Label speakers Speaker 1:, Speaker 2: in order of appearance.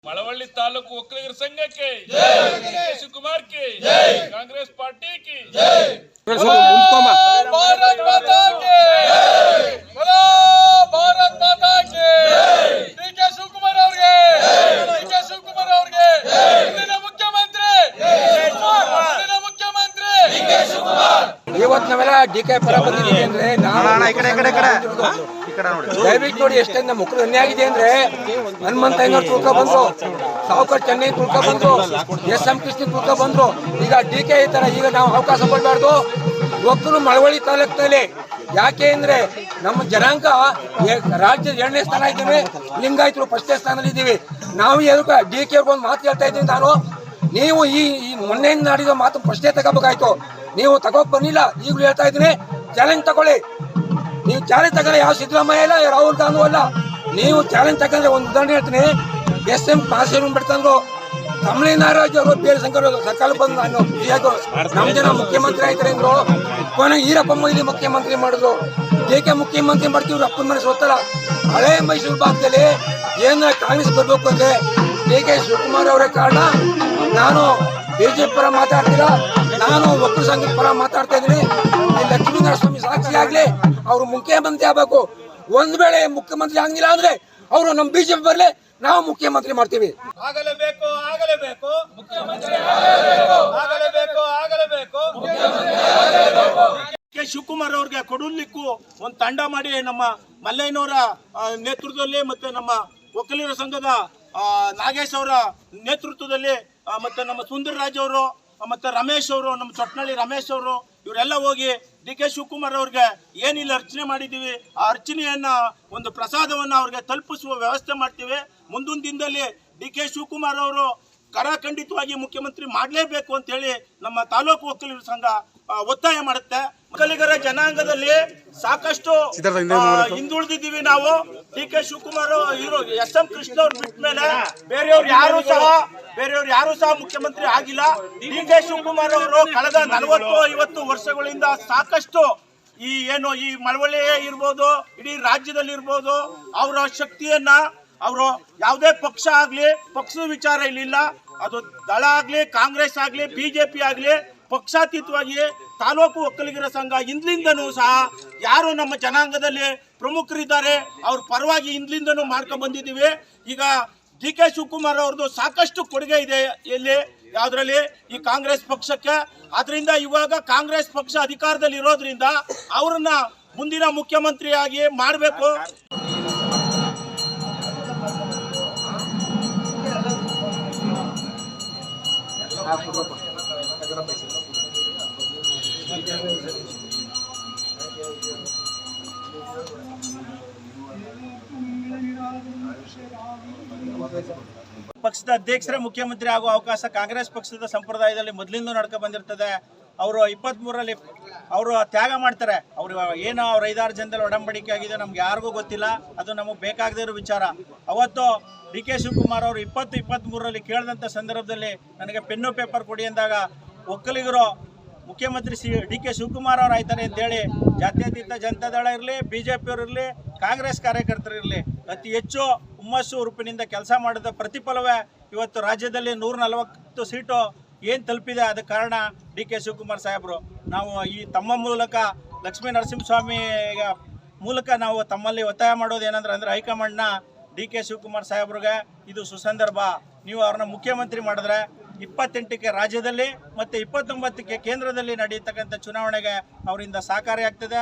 Speaker 1: मಳवಳ್ಳಿ तालूಕು ಒಕ್ಕಲಿಗರ ಸಂಘಕ್ಕೆ ಶಿವಕುಮಾರ್ की कांग्रेस पार्टी की
Speaker 2: भारत माता की भारत माता की डी.के. ಶಿವಕುಮಾರ್ ಅವರಿಗೆ ಇಂದಿನ ಮುಖ್ಯಮಂತ್ರಿ ಡಿ.ಕೆ. ಶಿವಕುಮಾರ್
Speaker 3: ಇವತ್ತು ನಾವೆಲ್ಲ ಡಿ.ಕೆ. ಪರ ಬಂದಿದ್ದೀವಿ ಅಂದ್ರೆ ದಯವಿಟ್ಟು ನೋಡಿ ಎಷ್ಟೆಂದ ಮುಖರು ಅನ್ಯಾಯ ಆಗಿದೆ ಅಂದ್ರೆ ಹನುಮಂತಯ್ಯನವ್ರು ತುಳ್ಕ ಬಂದ್ರು, ಸಾವುಕರ್ ಚೆನ್ನೈ ತುಳ್ಕ ಬಂದ್ರು, ಎಸ್.ಎಂ. ಕೃಷ್ಣ ತುಳ್ಕ ಬಂದ್ರು. ಈಗ ಡಿ.ಕೆ. ಈ ತರ ಈಗ ನಾವು ಅವಕಾಶ ಕೊಡಬಾರ್ದು. ಒಕ್ಕಲು ಮಳವಳ್ಳಿ ತಾಲೂಕಿನಲ್ಲಿ ಯಾಕೆ ಅಂದ್ರೆ ನಮ್ಮ ಜನಾಂಗ ರಾಜ್ಯದ 2ನೇ ಸ್ಥಾನ ಇದ್ದೀವಿ, ಲಿಂಗಾಯತರು 1ನೇ ಸ್ಥಾನದಲ್ಲಿ ಇದ್ದೀವಿ. ನಾವು ಡಿ.ಕೆ. ಅವ್ರಿಗೆ ಒಂದು ಮಾತು ಹೇಳ್ತಾ ಇದ್ದೀನಿ ನಾನು, ನೀವು ಈ ಮೊನ್ನೆಯಿಂದ ಆಡಿದ ಮಾತು ಫಸ್ಟೇ ತಗೋಬೇಕಾಯ್ತು. ನೀವು ತಗೋಕ್ ಬಂದಿಲ್ಲ, ಈಗಲೂ ಹೇಳ್ತಾ ಇದ್ದೀನಿ, ಚಾಲೆಂಜ್ ತಗೊಳ್ಳಿ. ನೀವು ಚಾಲೆಂಜ್ ತಗೊಂಡ್ರೆ ಯಾವ ಸಿದ್ದರಾಮಯ್ಯ ಇಲ್ಲ, ರಾಹುಲ್ ಗಾಂಧಿ ಅಲ್ಲ. ನೀವು ಚಾಲೆಂಜ್ ತಗೊಂಡ್ರೆ ಒಂದು ಉದಾಹರಣೆ ಹೇಳ್ತೀನಿ, ಎಸ್.ಎಂ. ಪಾಸೇರು ಬಿಡ್ತಂದ್ರು, ತಮಿಳುನಾಡು ಅವರು ಬೇರೆ ಸರ್ಕಾರ ಬಂದು ನಮ್ಮ ಜನ ಮುಖ್ಯಮಂತ್ರಿ ಆಯ್ತಾರೆ ಅಂದ್ರು. ಕೊನೆಗೆ ಈರಪ್ಪ ಮೊಯ್ಲಿ ಮುಖ್ಯಮಂತ್ರಿ ಮಾಡಿದ್ರು. ಡಿ.ಕೆ. ಮುಖ್ಯಮಂತ್ರಿ ಮಾಡ್ತೀವಿ, ಅಪ್ಪನ ಮನೆ ಸೋತಲ್ಲ. ಹಳೆ ಮೈಸೂರು ಭಾಗದಲ್ಲಿ ಏನ ಕಾಂಗ್ರೆಸ್ ಬರ್ಬೇಕು ಅಂದ್ರೆ ಡಿ.ಕೆ. ಶಿವಕುಮಾರ್ ಅವರೇ ಕಾರಣ. ನಾನು ಬಿಜೆಪಿ ಪರ ಮಾತಾಡ್ತೀರಾ, ನಾನು ಒಕ್ಕಲು ಸಂಘದ ಪರ ಮಾತಾಡ್ತಾ ಇದ್ದೀನಿ. ಲಕ್ಷ್ಮೀನರಸ್ವಾಮಿ ಸಾಕ್ಷಿ ಆಗ್ಲಿ, ಅವರು ಮುಖ್ಯಮಂತ್ರಿ ಆಗ್ಬೇಕು. ಒಂದ್ ವೇಳೆ ಮುಖ್ಯಮಂತ್ರಿ ಆಗಿಲ್ಲ ಅಂದ್ರೆ ಅವರು ನಮ್ಮ ಬಿಜೆಪಿ ಬರ್ಲಿ, ನಾವು ಮುಖ್ಯಮಂತ್ರಿ ಮಾಡ್ತೀವಿ.
Speaker 2: ಆಗಲೇಬೇಕು ಕೆ. ಶಿವಕುಮಾರ್ ಅವ್ರಿಗೆ ಕೊಡಲಿಕ್ಕೂ ಒಂದು ತಂಡ ಮಾಡಿ ನಮ್ಮ ಮಲ್ಲಯ್ಯನವರ ನೇತೃತ್ವದಲ್ಲಿ ಮತ್ತೆ ನಮ್ಮ ಒಕ್ಕಲಿಗರ ಸಂಘದ ನಾಗೇಶ್ ಅವರ ನೇತೃತ್ವದಲ್ಲಿ ಮತ್ತೆ ನಮ್ಮ ಸುಂದರರಾಜ್ ಅವರು ಮತ್ತೆ ರಮೇಶ್ ಅವರು, ನಮ್ಮ ಚೊಟ್ನಳ್ಳಿ ರಮೇಶ್ ಅವರು, ಇವರೆಲ್ಲ ಹೋಗಿ ಡಿ.ಕೆ. ಶಿವಕುಮಾರ್ ಅವ್ರಿಗೆ ಏನಿಲ್ಲ ಅರ್ಚನೆ ಮಾಡಿದ್ದೀವಿ. ಆ ಅರ್ಚನೆಯನ್ನ ಒಂದು ಪ್ರಸಾದವನ್ನು ಅವ್ರಿಗೆ ತಲುಪಿಸುವ ವ್ಯವಸ್ಥೆ ಮಾಡ್ತೀವಿ. ಮುಂದಿನ ದಿನದಲ್ಲಿ ಡಿ.ಕೆ. ಶಿವಕುಮಾರ್ ಅವರು ಕರಾಖಂಡಿತವಾಗಿ ಮುಖ್ಯಮಂತ್ರಿ ಮಾಡಲೇಬೇಕು ಅಂತ ಹೇಳಿ ನಮ್ಮ ತಾಲೂಕು ಒಕ್ಕಲಿಗರ ಸಂಘ ಒತ್ತಾಯ ಮಾಡುತ್ತೆ. ಒಕ್ಕಲಿಗರ ಜನಾಂಗದಲ್ಲಿ ಸಾಕಷ್ಟು ಹಿಂದುಳಿದಿದ್ದೀವಿ ನಾವು. ಡಿ.ಕೆ. ಶಿವಕುಮಾರ್ ಇವರು ಎಸ್.ಎಂ. ಕೃಷ್ಣ ಅವ್ರು ಬಿಟ್ಟ ಮೇಲೆ ಬೇರೆಯವ್ರು ಯಾರು ಸಹ ಮುಖ್ಯಮಂತ್ರಿ ಆಗಿಲ್ಲ. ಡಿ.ಕೆ. ಶಿವಕುಮಾರ್ ಅವರು ಕಳೆದ 40-50 ವರ್ಷಗಳಿಂದ ಸಾಕಷ್ಟು ಈ ಮಳವಳ್ಳಿ ಇರ್ಬೋದು, ಇಡೀ ರಾಜ್ಯದಲ್ಲಿ ಇರ್ಬೋದು, ಅವರ ಶಕ್ತಿಯನ್ನ ಅವರು ಯಾವುದೇ ಪಕ್ಷ ಆಗ್ಲಿ, ಪಕ್ಷದ ವಿಚಾರ ಇಲ್ಲಿಲ್ಲ, ಅದು ದಳ ಆಗ್ಲಿ, ಕಾಂಗ್ರೆಸ್ ಆಗ್ಲಿ, ಬಿಜೆಪಿ ಆಗ್ಲಿ, ಪಕ್ಷಾತೀತವಾಗಿ ತಾಲೂಕು ಒಕ್ಕಲಿಗರ ಸಂಘ ಇಂದ್ಲಿಂದನೂ ಸಹ ಯಾರು ನಮ್ಮ ಜನಾಂಗದಲ್ಲಿ ಪ್ರಮುಖರಿದ್ದಾರೆ ಅವ್ರ ಪರವಾಗಿ ಇಂದ್ಲಿಂದನೂ ಮಾಡ್ಕೊಂಡು ಬಂದಿದ್ದೀವಿ. ಈಗ ಡಿ.ಕೆ. ಶಿವಕುಮಾರ್ ಅವ್ರದ್ದು ಸಾಕಷ್ಟು ಕೊಡುಗೆ ಇದೆ ಯಾವುದ್ರಲ್ಲಿ, ಈ ಕಾಂಗ್ರೆಸ್ ಪಕ್ಷಕ್ಕೆ. ಆದ್ರಿಂದ ಇವಾಗ ಕಾಂಗ್ರೆಸ್ ಪಕ್ಷ ಅಧಿಕಾರದಲ್ಲಿ ಇರೋದ್ರಿಂದ ಅವ್ರನ್ನ ಮುಂದಿನ ಮುಖ್ಯಮಂತ್ರಿಯಾಗಿ ಮಾಡಬೇಕು. ಪಕ್ಷದ ಅಧ್ಯಕ್ಷರೇ ಮುಖ್ಯಮಂತ್ರಿ ಆಗುವ ಅವಕಾಶ ಕಾಂಗ್ರೆಸ್ ಪಕ್ಷದ ಸಂಪ್ರದಾಯದಲ್ಲಿ ಮೊದಲಿಂದ ನಡ್ಕೊಂಡು ಬಂದಿರ್ತದೆ. ಅವರು 23ರಲ್ಲಿ ಅವರು ತ್ಯಾಗ ಮಾಡ್ತಾರೆ. ಅವರು ಏನೋ ಅವ್ರ 5-6 ಜನದಲ್ಲಿ ಒಡಂಬಡಿಕೆ ಆಗಿದೆ, ನಮ್ಗೆ ಯಾರಿಗೂ ಗೊತ್ತಿಲ್ಲ, ಅದು ನಮಗೆ ಬೇಕಾಗದೇ ಇರೋ ವಿಚಾರ. ಅವತ್ತು ಡಿ.ಕೆ. ಶಿವಕುಮಾರ್ ಅವರು 23ರಲ್ಲಿ ಕೇಳಿದಂಥ ಸಂದರ್ಭದಲ್ಲಿ ನನಗೆ ಪೆನ್ನು ಪೇಪರ್ ಕೊಡಿ ಅಂದಾಗ ಒಕ್ಕಲಿಗರು ಮುಖ್ಯಮಂತ್ರಿ ಡಿ.ಕೆ. ಶಿವಕುಮಾರ್ ಅವರು ಆಯ್ತಾರೆ ಅಂತೇಳಿ ಜಾತ್ಯತೀತ ಜನತಾದಳ ಇರಲಿ, ಬಿಜೆಪಿಯವರು ಇರಲಿ, ಕಾಂಗ್ರೆಸ್ ಕಾರ್ಯಕರ್ತರು ಇರಲಿ ಅತಿ ಹೆಚ್ಚು ಹುಮ್ಮಸ್ಸು ಉರುಪಿನಿಂದ ಕೆಲಸ ಮಾಡಿದ ಪ್ರತಿಫಲವೇ ಇವತ್ತು ರಾಜ್ಯದಲ್ಲಿ 140 ಸೀಟು ಏನು ತಲುಪಿದೆ. ಅದಕ್ಕೆ ಕಾರಣ ಡಿ.ಕೆ. ಶಿವಕುಮಾರ್ ಸಾಹೇಬರು. ನಾವು ಈ ತಮ್ಮ ಮೂಲಕ ಲಕ್ಷ್ಮೀ ನರಸಿಂಹಸ್ವಾಮಿ ಮೂಲಕ ನಾವು ತಮ್ಮಲ್ಲಿ ಒತ್ತಾಯ ಮಾಡೋದು ಏನಂದ್ರೆ ಹೈಕಮಾಂಡ್ನ ಡಿ.ಕೆ. ಶಿವಕುಮಾರ್ ಸಾಹೇಬ್ರಿಗೆ ಇದು ಸುಸಂದರ್ಭ, ನೀವು ಅವ್ರನ್ನ ಮುಖ್ಯಮಂತ್ರಿ ಮಾಡಿದ್ರೆ 28ಕ್ಕೆ ರಾಜ್ಯದಲ್ಲಿ ಮತ್ತು 29ಕ್ಕೆ ಕೇಂದ್ರದಲ್ಲಿ ನಡೆಯತಕ್ಕಂಥ ಚುನಾವಣೆಗೆ ಅವರಿಂದ ಸಹಕಾರಿಯಾಗ್ತದೆ.